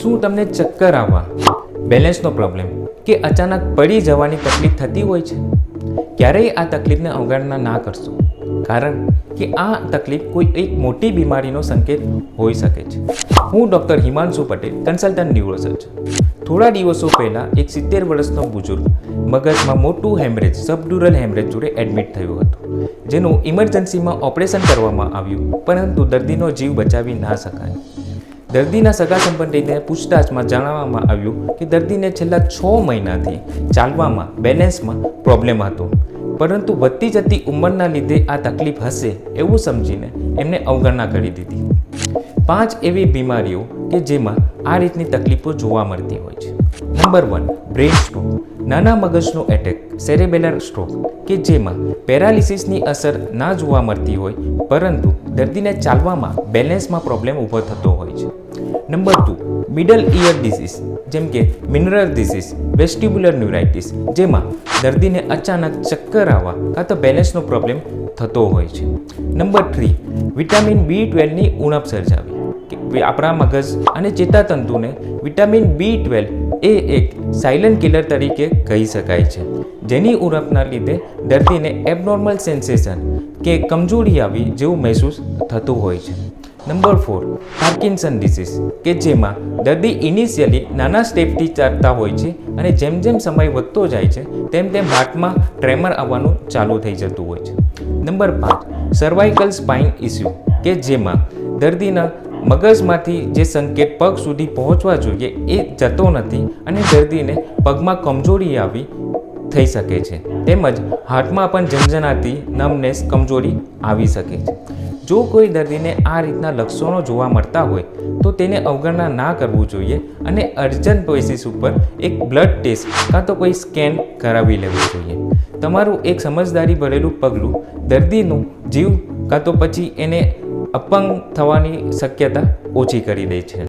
શું તમને ચક્કર આવવા, બેલેન્સનો પ્રોબ્લેમ કે અચાનક પડી જવાની તકલીફ થતી હોય છે? ક્યારેય આ તકલીફને અવગણના ના કરશો, કારણ કે આ તકલીફ કોઈ એક મોટી બીમારીનો સંકેત હોઈ શકે છે. હું doctor Himanshu Patel, consultant neurosurgeon. થોડા દિવસો પહેલાં એક 70 વર્ષનો બુઝુર્ગ મગજમાં મોટું હેમરેજ, સબડ્યુરલ હેમરેજ જોડે એડમિટ થયું હતું, જેનું ઇમરજન્સીમાં ઓપરેશન કરવામાં આવ્યું, પરંતુ દર્દીનો જીવ બચાવી ના શકાય. દર્દીના સગા સંબંધીને પૂછતાછમાં જાણવામાં આવ્યું કે દર્દીને છેલ્લા 6 મહિનાથી ચાલવામાં, બેલેન્સમાં પ્રોબ્લેમ હતો, પરંતુ વધતી જતી ઉંમરના લીધે આ તકલીફ હશે એવું સમજીને એમને અવગણના કરી દીધી. 5 એવી બીમારીઓ કે જેમાં આ રીતની તકલીફો જોવા મળતી હોય છે. Number 1, brain stroke. નાના મગજનો એટેક, સેરેબેલર સ્ટ્રોક, કે જેમાં પેરાલિસિસની અસર ના જોવા મળતી હોય, પરંતુ દર્દીને ચાલવામાં, બેલેન્સમાં પ્રોબ્લેમ ઊભો થતો હોય છે. નંબર 2, મિડલ ઇયર ડિસીઝ, જેમ કે મિનરલ ડિસીઝ, વેસ્ટિબ્યુલર ન્યુરાઇટિસ, જેમાં દર્દીને અચાનક ચક્કર આવવા કાં તો બેલેન્સનો પ્રોબ્લેમ થતો હોય છે. નંબર 3, વિટામિન B12ની ઉણપ સર્જાવી. આપણા મગજ અને ચેતાતંતુને વિટામિન B12 એ એક સાયલન્ટ કિલર તરીકે કહી શકાય છે, જેની ઉણપના લીધે દર્દીને એબનોર્મલ સેન્સેશન કે કમજોરી આવી જેવું મહેસૂસ થતું હોય છે. નંબર 4, પાર્કિન્સન ડિસીઝ, કે જેમાં દર્દી ઇનિશિયલી નાના સ્ટેપથી ચાલતા હોય છે અને જેમ જેમ સમય વધતો જાય છે તેમ તેમ હાર્ટમાં ટ્રેમર આવવાનું ચાલુ થઈ જતું હોય છે. નંબર 5, સર્વાઇકલ સ્પાઇન ઇસ્યુ, કે જેમાં દર્દીના મગજમાંથી જે સંકેત પગ સુધી પહોંચવા જોઈએ એ જતો નથી અને દર્દીને પગમાં કમજોરી આવી થઈ શકે છે, તેમજ હાર્ટમાં પણ ઝંઝનાતી, નમનેસ, કમજોરી આવી શકે છે. જો કોઈ દર્દીને આ રીતના લક્ષણો જોવા મળતા હોય તો તેને અવગણના ના કરવું જોઈએ અને અર્જન્ટ બેસિસ ઉપર એક બ્લડ ટેસ્ટ કાં તો કોઈ સ્કેન કરાવી લેવું જોઈએ. તમારું એક સમજદારી ભરેલું પગલું દર્દીનું જીવ કાં તો પછી એને અપંગ થવાની શક્યતા ઓછી કરી દે છે.